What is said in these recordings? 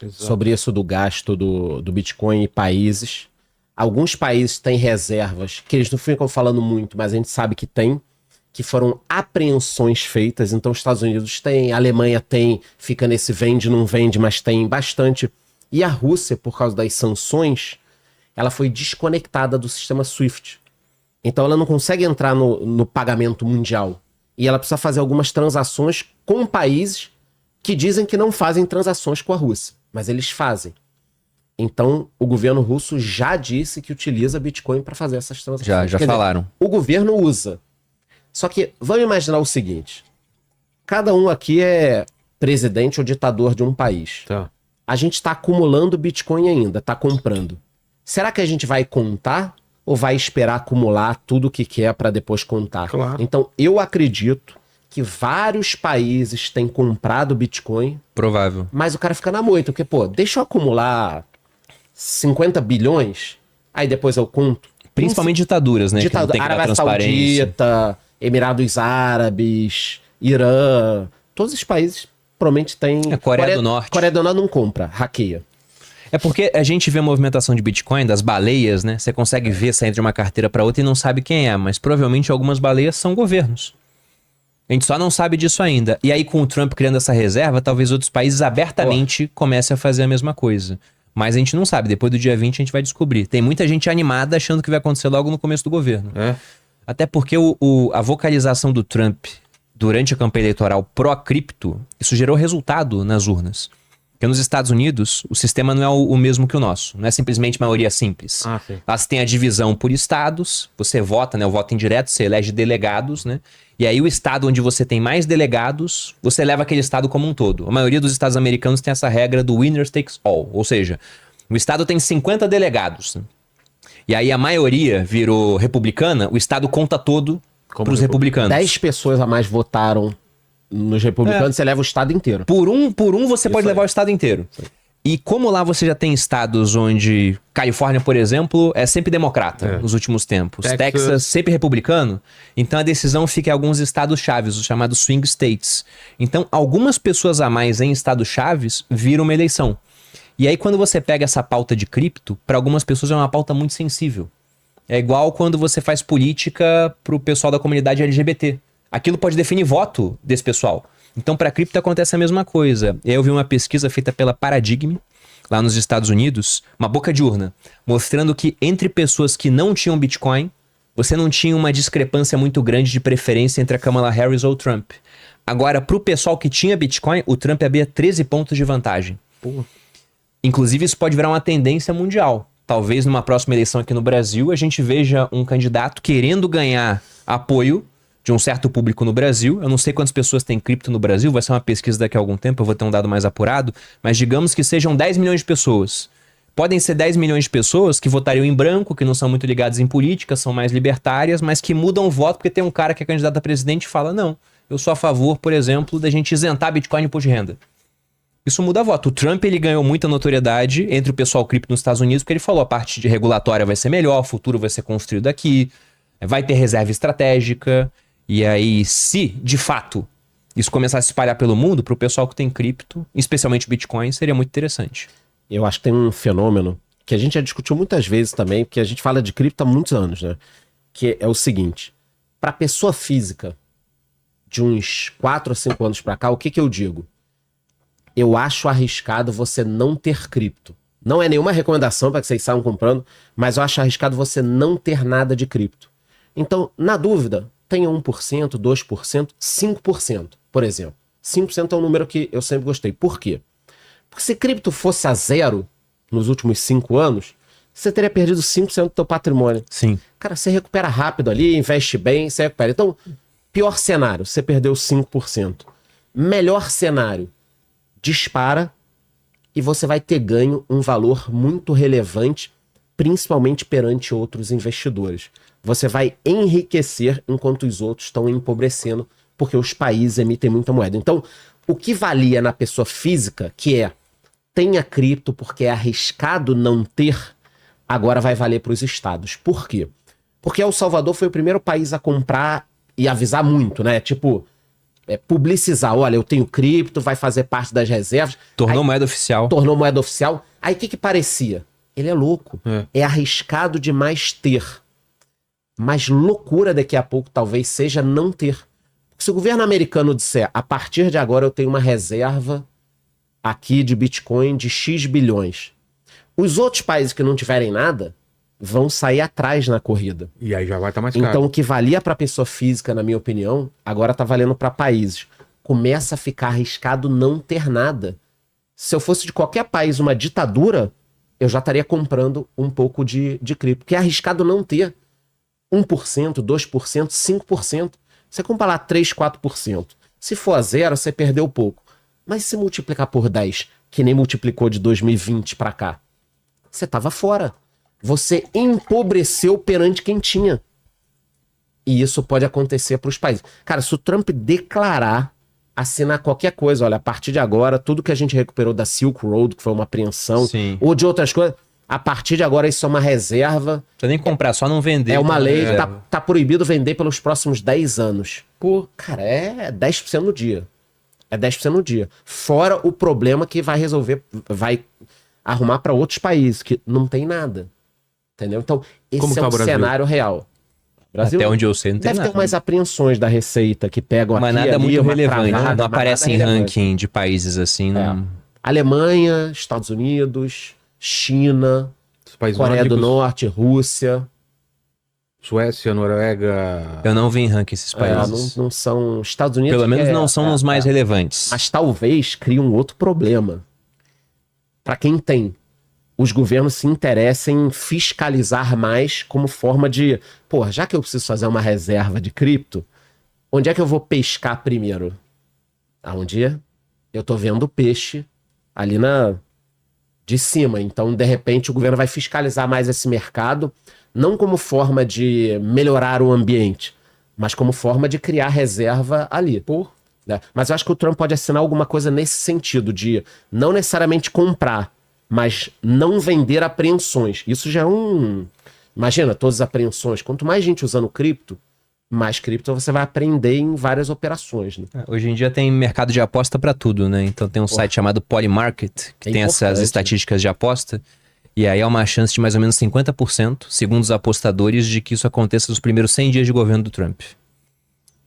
Exato. sobre isso do gasto do Bitcoin em países. Alguns países têm reservas, que eles não ficam falando muito, mas a gente sabe que tem, que foram apreensões feitas. Então, os Estados Unidos têm, a Alemanha tem, fica nesse vende, não vende, mas tem bastante. E a Rússia, por causa das sanções, ela foi desconectada do sistema SWIFT. Então, ela não consegue entrar no pagamento mundial. E ela precisa fazer algumas transações com países que dizem que não fazem transações com a Rússia, mas eles fazem. Então, o governo russo já disse que utiliza Bitcoin para fazer essas transações. Já Quer dizer, falaram. o governo usa. Só que, vamos imaginar o seguinte. Cada um aqui é presidente ou ditador de um país. Tá. A gente está acumulando Bitcoin ainda, está comprando. Será que a gente vai contar ou vai esperar acumular tudo o que quer para depois contar? Claro. Então, eu acredito que vários países têm comprado Bitcoin, Provável. mas o cara fica na moita, porque, pô, deixa eu acumular 50 bilhões, aí depois eu conto. Principalmente ditaduras, né? Que não tem que dar Arábia transparência. Saudita, Emirados Árabes, Irã, todos os países provavelmente têm... Coreia do Norte. Coreia do Norte não compra, hackeia. É porque a gente vê a movimentação de Bitcoin, das baleias, né? Você consegue ver saindo de uma carteira para outra e não sabe quem é, mas provavelmente algumas baleias são governos. A gente só não sabe disso ainda. E aí, com o Trump criando essa reserva, talvez outros países abertamente comecem a fazer a mesma coisa. Mas a gente não sabe. Depois do dia 20 a gente vai descobrir. Tem muita gente animada achando que vai acontecer logo no começo do governo. É. Até porque a vocalização do Trump durante a campanha eleitoral pró-cripto, isso gerou resultado nas urnas. Porque nos Estados Unidos, o sistema não é o mesmo que o nosso. Não é simplesmente maioria simples. Ah, sim. Lá você tem a divisão por estados, você vota, né? O voto indireto, você elege delegados, né? E aí o estado onde você tem mais delegados, você leva aquele estado como um todo. A maioria dos estados americanos tem essa regra do winner takes all. Ou seja, o estado tem 50 delegados. Né? E aí a maioria virou republicana, o estado conta todo para os republicanos. 10 pessoas a mais votaram nos republicanos, você leva o estado inteiro. Por um você pode aí. levar o estado inteiro. E como lá você já tem estados onde... Califórnia, por exemplo, é sempre democrata nos últimos tempos. Texas sempre republicano. Então a decisão fica em alguns estados chaves, os chamados swing states. Então algumas pessoas a mais em estados chaves viram uma eleição. E aí quando você pega essa pauta de cripto, para algumas pessoas é uma pauta muito sensível. É igual quando você faz política pro pessoal da comunidade LGBT. Aquilo pode definir voto desse pessoal. Então, para cripto acontece a mesma coisa. Eu vi uma pesquisa feita pela Paradigm, lá nos Estados Unidos, uma boca de urna, mostrando que entre pessoas que não tinham Bitcoin, você não tinha uma discrepância muito grande de preferência entre a Kamala Harris ou o Trump. Agora, pro pessoal que tinha Bitcoin, o Trump havia 13 pontos de vantagem. Pô. Inclusive, isso pode virar uma tendência mundial. Talvez numa próxima eleição aqui no Brasil, a gente veja um candidato querendo ganhar apoio de um certo público no Brasil. Eu não sei quantas pessoas têm cripto no Brasil, vai ser uma pesquisa daqui a algum tempo, eu vou ter um dado mais apurado, mas digamos que sejam 10 milhões de pessoas. Podem ser 10 milhões de pessoas que votariam em branco, que não são muito ligadas em política, são mais libertárias, mas que mudam o voto porque tem um cara que é candidato a presidente e fala, não, eu sou a favor, por exemplo, da gente isentar Bitcoin de imposto de renda. Isso muda voto. O Trump, ele ganhou muita notoriedade entre o pessoal cripto nos Estados Unidos, porque ele falou, a parte de regulatória vai ser melhor, o futuro vai ser construído aqui, vai ter reserva estratégica. E aí, se, de fato, isso começar a se espalhar pelo mundo, para o pessoal que tem cripto, especialmente Bitcoin, seria muito interessante. Eu acho que tem um fenômeno que a gente já discutiu muitas vezes também, porque a gente fala de cripto há muitos anos, né? Que é o seguinte, para pessoa física, de uns 4 ou 5 anos para cá, o que eu digo? Eu acho arriscado você não ter cripto. Não é nenhuma recomendação para que vocês saiam comprando, mas eu acho arriscado você não ter nada de cripto. Então, na dúvida, tenha 1%, 2%, 5%, por exemplo. 5% é um número que eu sempre gostei. Por quê? Porque se cripto fosse a zero nos últimos 5 anos, você teria perdido 5% do teu patrimônio. Sim. Cara, você recupera rápido ali, investe bem, você recupera. Então, pior cenário, você perdeu 5%. Melhor cenário, dispara e você vai ter ganho um valor muito relevante, principalmente perante outros investidores. Você vai enriquecer enquanto os outros estão empobrecendo, porque os países emitem muita moeda. Então, o que valia na pessoa física, que é tenha cripto porque é arriscado não ter, agora vai valer para os estados. Por quê? Porque El Salvador foi o primeiro país a comprar e avisar muito, né? Tipo, publicizar. Olha, eu tenho cripto, vai fazer parte das reservas. Tornou moeda oficial. Tornou moeda oficial. Aí o que parecia? Ele é louco. É arriscado demais ter. Mas loucura daqui a pouco talvez seja não ter. Porque se o governo americano disser, a partir de agora eu tenho uma reserva aqui de Bitcoin de X bilhões. Os outros países que não tiverem nada vão sair atrás na corrida. E aí já vai estar mais caro. Então o que valia para pessoa física, na minha opinião, agora tá valendo para países. Começa a ficar arriscado não ter nada. Se eu fosse de qualquer país, uma ditadura, eu já estaria comprando um pouco de cripto. Porque é arriscado não ter 1%, 2%, 5%. Você compra lá 3%, 4%. Se for a zero, você perdeu pouco. Mas se multiplicar por 10, que nem multiplicou de 2020 para cá, você tava fora. Você empobreceu perante quem tinha. E isso pode acontecer para os países. Cara, se o Trump declarar, assinar qualquer coisa, olha, a partir de agora, tudo que a gente recuperou da Silk Road, que foi uma apreensão, Sim. ou de outras coisas, a partir de agora isso é uma reserva. Não precisa nem comprar, só não vender. É uma lei, tá proibido vender pelos próximos 10 anos. Pô, Cara, é 10% no dia. É 10% no dia. Fora o problema que vai resolver, vai arrumar para outros países, que não tem nada. Entendeu? Então, esse Como é tá o o Brasil? cenário real. Brasil, Até onde eu sei, não tem deve nada. ter umas apreensões da Receita que pegam Mas aqui nada ali, muito uma relevante, travada, não mas aparece nada em relevante. ranking de países assim. Não... Alemanha, Estados Unidos, China, os países Coreia do nórdicos, Norte, Rússia. Suécia, Noruega. Eu não vi em ranking esses países. Não são Estados Unidos. Pelo menos que não são os mais relevantes. Mas talvez crie um outro problema. Para quem tem. Os governos se interessem em fiscalizar mais como forma de... Pô, já que eu preciso fazer uma reserva de cripto, onde é que eu vou pescar primeiro? Aonde eu tô vendo peixe ali de cima. Então, de repente, o governo vai fiscalizar mais esse mercado, não como forma de melhorar o ambiente, mas como forma de criar reserva ali. Né? Mas eu acho que o Trump pode assinar alguma coisa nesse sentido, de não necessariamente comprar, mas não vender apreensões. Isso já é Imagina, todas as apreensões. Quanto mais gente usando cripto, mais cripto você vai aprender em várias operações. Né? Hoje em dia tem mercado de aposta pra tudo, né? Então tem um site chamado Polymarket, que tem essas estatísticas de aposta. E aí é uma chance de mais ou menos 50%, segundo os apostadores, de que isso aconteça nos primeiros 100 dias de governo do Trump.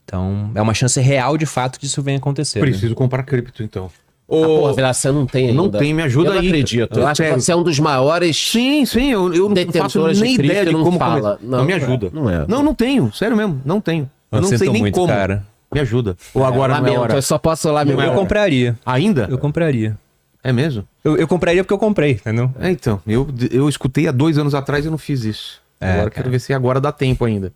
Então é uma chance real, de fato, disso venha acontecer. Preciso comprar cripto, então. Pô, Vila, você não tem ainda. Não tem, me ajuda eu não aí. acredito. Eu acho que você é um dos maiores Sim, eu não faço detentores nem de cripto ideia de e não como fala. começar. Não, me ajuda. Não é. Não tenho. Sério mesmo, não tenho. Eu não sei sinto nem muito, como. cara. Me ajuda. Ou agora não é lamento, hora. eu só posso lamentar. Eu compraria. Ainda? Eu compraria. É mesmo? Eu compraria porque eu comprei, entendeu? É, então. Eu escutei há 2 anos atrás e eu não fiz isso. Agora quero ver se agora dá tempo ainda.